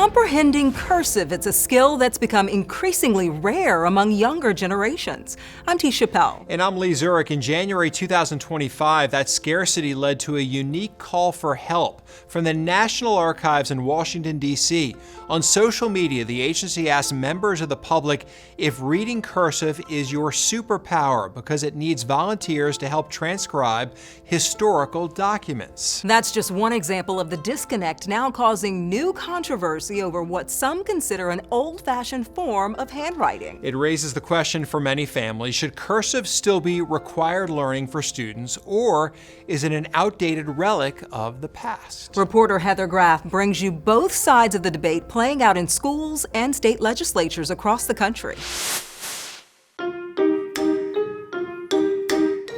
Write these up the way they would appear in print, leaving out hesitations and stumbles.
Comprehending cursive, it's a skill that's become increasingly rare among younger generations. I'm T. Chappelle. And I'm Lee Zurich. In January 2025, that scarcity led to a unique call for help from the National Archives in Washington, D.C. On social media, the agency asked members of the public if reading cursive is your superpower because it needs volunteers to help transcribe historical documents. That's just one example of the disconnect now causing new controversy over what some consider an old-fashioned form of handwriting. It raises the question for many families, should cursive still be required learning for students, or is it an outdated relic of the past? Reporter Heather Graff brings you both sides of the debate playing out in schools and state legislatures across the country.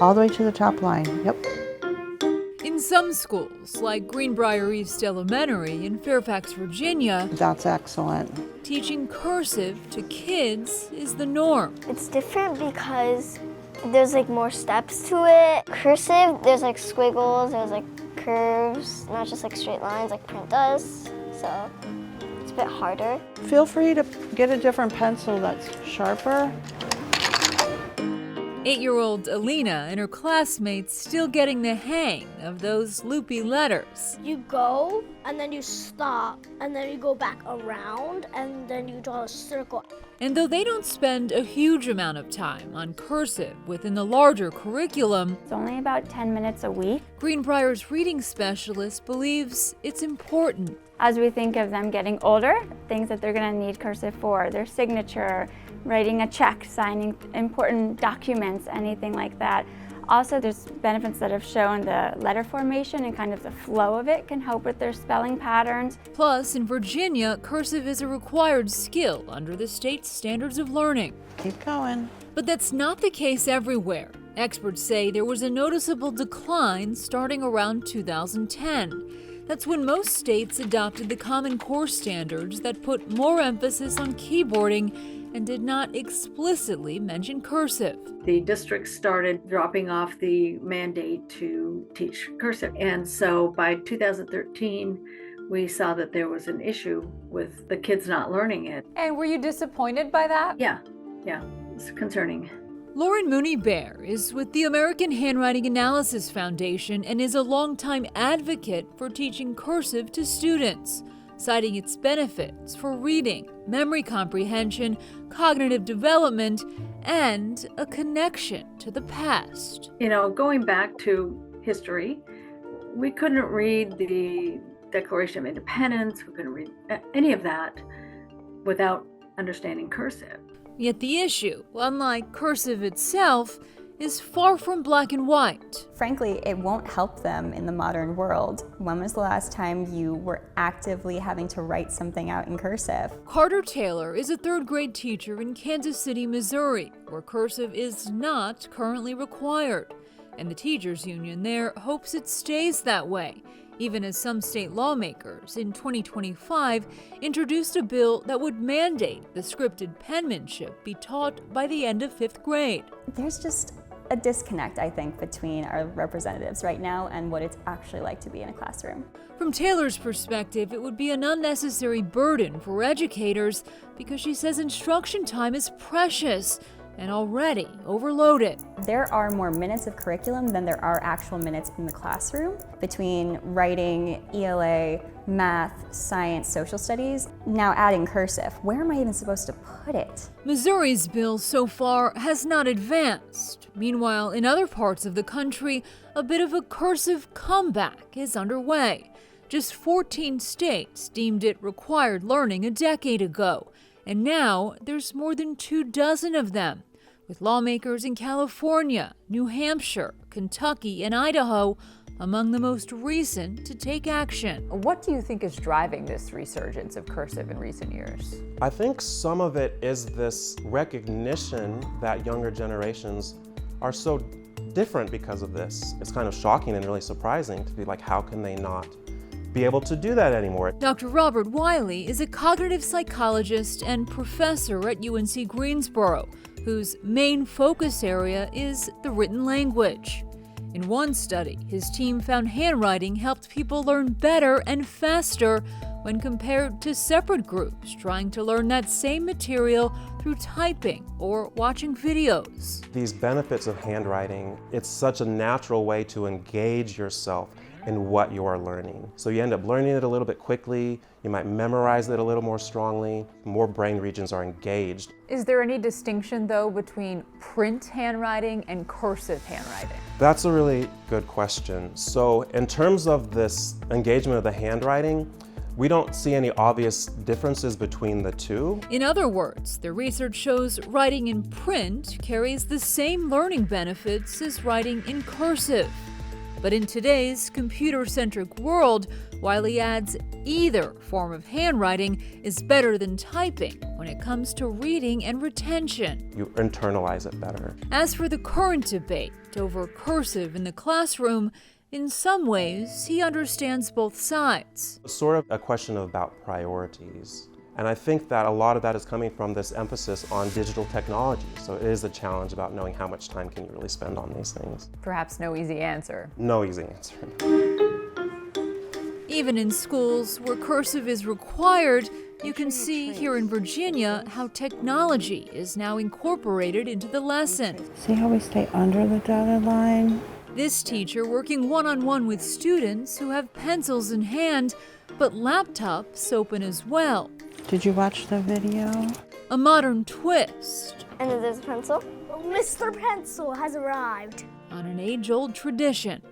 All the way to the top line, yep. In some schools, like Greenbrier East Elementary in Fairfax, Virginia, That's excellent. teaching cursive to kids is the norm. It's different because there's like more steps to it. Cursive, there's like squiggles, there's like curves, not just like straight lines like print does. So it's a bit harder. Feel free to get a different pencil that's sharper. 8-year-old Alina and her classmates still getting the hang of those loopy letters. You go, and then you stop, and then you go back around, and then you draw a circle. And though they don't spend a huge amount of time on cursive within the larger curriculum, It's only about 10 minutes a week. Greenbrier's reading specialist believes it's important. As we think of them getting older, things that they're going to need cursive for, their signature, writing a check, signing important documents, anything like that. Also, there's benefits that have shown the letter formation and kind of the flow of it can help with their spelling patterns. Plus, in Virginia, cursive is a required skill under the state's standards of learning. Keep going. But that's not the case everywhere. Experts say there was a noticeable decline starting around 2010. That's when most states adopted the Common Core standards that put more emphasis on keyboarding and did not explicitly mention cursive. The districts started dropping off the mandate to teach cursive. And so by 2013, we saw that there was an issue with the kids not learning it. And were you disappointed by that? Yeah, it's concerning. Lauren Mooney-Bear is with the American Handwriting Analysis Foundation and is a longtime advocate for teaching cursive to students, citing its benefits for reading, memory comprehension, cognitive development, and a connection to the past. You know, going back to history, we couldn't read the Declaration of Independence, we couldn't read any of that without understanding cursive. Yet the issue, unlike cursive itself, is far from black and white. Frankly, it won't help them in the modern world. When was the last time you were actively having to write something out in cursive? Carter Taylor is a third-grade teacher in Kansas City, Missouri, where cursive is not currently required. And the teachers union there hopes it stays that way, even as some state lawmakers in 2025 introduced a bill that would mandate the scripted penmanship be taught by the end of 5th grade. There's just a disconnect, I think, between our representatives right now and what it's actually like to be in a classroom. From Taylor's perspective, it would be an unnecessary burden for educators because she says instruction time is precious and already overloaded. There are more minutes of curriculum than there are actual minutes in the classroom between writing, ELA, math, science, social studies. Now adding cursive, where am I even supposed to put it? Missouri's bill so far has not advanced. Meanwhile, in other parts of the country, a bit of a cursive comeback is underway. Just 14 states deemed it required learning a decade ago, and now there's more than 24 of them, with lawmakers in California, New Hampshire, Kentucky, and Idaho among the most recent to take action. What do you think is driving this resurgence of cursive in recent years? I think some of it is this recognition that younger generations are so different because of this. It's kind of shocking and really surprising to be like, how can they not be able to do that anymore? Dr. Robert Wiley is a cognitive psychologist and professor at UNC Greensboro, whose main focus area is the written language. In one study, his team found handwriting helped people learn better and faster when compared to separate groups trying to learn that same material through typing or watching videos. These benefits of handwriting, it's such a natural way to engage yourself in what you are learning. So you end up learning it a little bit quickly, you might memorize it a little more strongly, more brain regions are engaged. Is there any distinction, though, between print handwriting and cursive handwriting? That's a really good question. So in terms of this engagement of the handwriting, we don't see any obvious differences between the two. In other words, the research shows writing in print carries the same learning benefits as writing in cursive. But in today's computer-centric world, Wiley adds either form of handwriting is better than typing when it comes to reading and retention. You internalize it better. As for the current debate over cursive in the classroom, in some ways, he understands both sides. It's sort of a question about priorities. And I think that a lot of that is coming from this emphasis on digital technology. So it is a challenge about knowing how much time can you really spend on these things. Perhaps no easy answer. No easy answer. Even in schools where cursive is required, you can see here in Virginia how technology is now incorporated into the lesson. See how we stay under the dotted line? This teacher working one-on-one with students who have pencils in hand, but laptops open as well. Did you watch the video? A modern twist And then there's a pencil. Mr. Pencil has arrived. on an age-old tradition.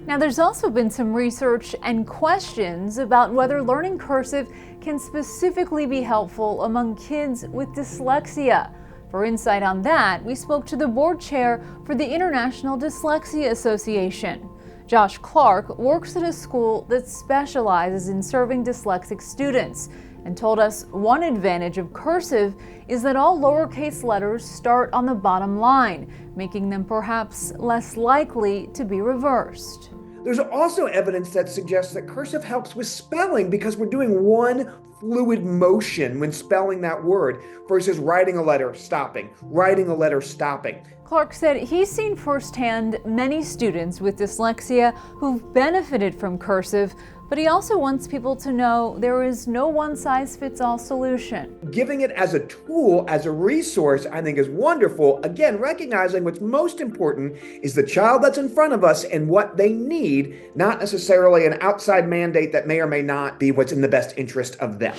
Now, there's also been some research and questions about whether learning cursive can specifically be helpful among kids with dyslexia. For insight on that, we spoke to the board chair for the International Dyslexia Association. Josh Clark works at a school that specializes in serving dyslexic students and told us one advantage of cursive is that all lowercase letters start on the bottom line, making them perhaps less likely to be reversed. There's also evidence that suggests that cursive helps with spelling because we're doing one fluid motion when spelling that word versus writing a letter, stopping, writing a letter, stopping. Clark said he's seen firsthand many students with dyslexia who've benefited from cursive, but he also wants people to know there is no one-size-fits-all solution. Giving it as a tool, as a resource, I think is wonderful. Again, recognizing what's most important is the child that's in front of us and what they need, not necessarily an outside mandate that may or may not be what's in the best interest of them.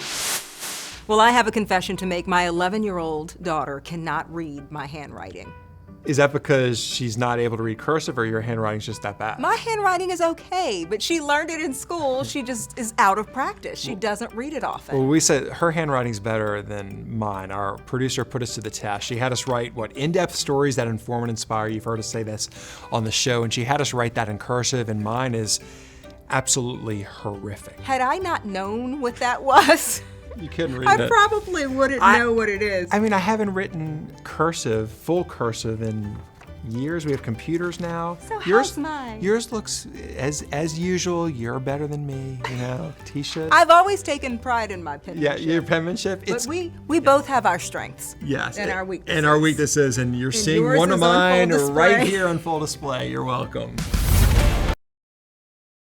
Well, I have a confession to make. My 11-year-old daughter cannot read my handwriting. Is that because she's not able to read cursive or your handwriting's just that bad? My handwriting is okay, but she learned it in school. She just is out of practice. She doesn't read it often. Well, we said her handwriting's better than mine. Our producer put us to the test. She had us write, in-depth stories that inform and inspire. You've heard us say this on the show, and she had us write that in cursive, and mine is absolutely horrific. Had I not known what that was, You couldn't read I it. probably wouldn't know what it is. I mean, I haven't written cursive, full cursive in years. We have computers now. So how's mine? Yours looks, as usual, you're better than me, Tisha. I've always taken pride in my penmanship. Yeah, your penmanship. But we both have our strengths. Yes. And our weaknesses. And our weaknesses, and you're seeing yours one of is on full mine display. right here on full display. You're welcome.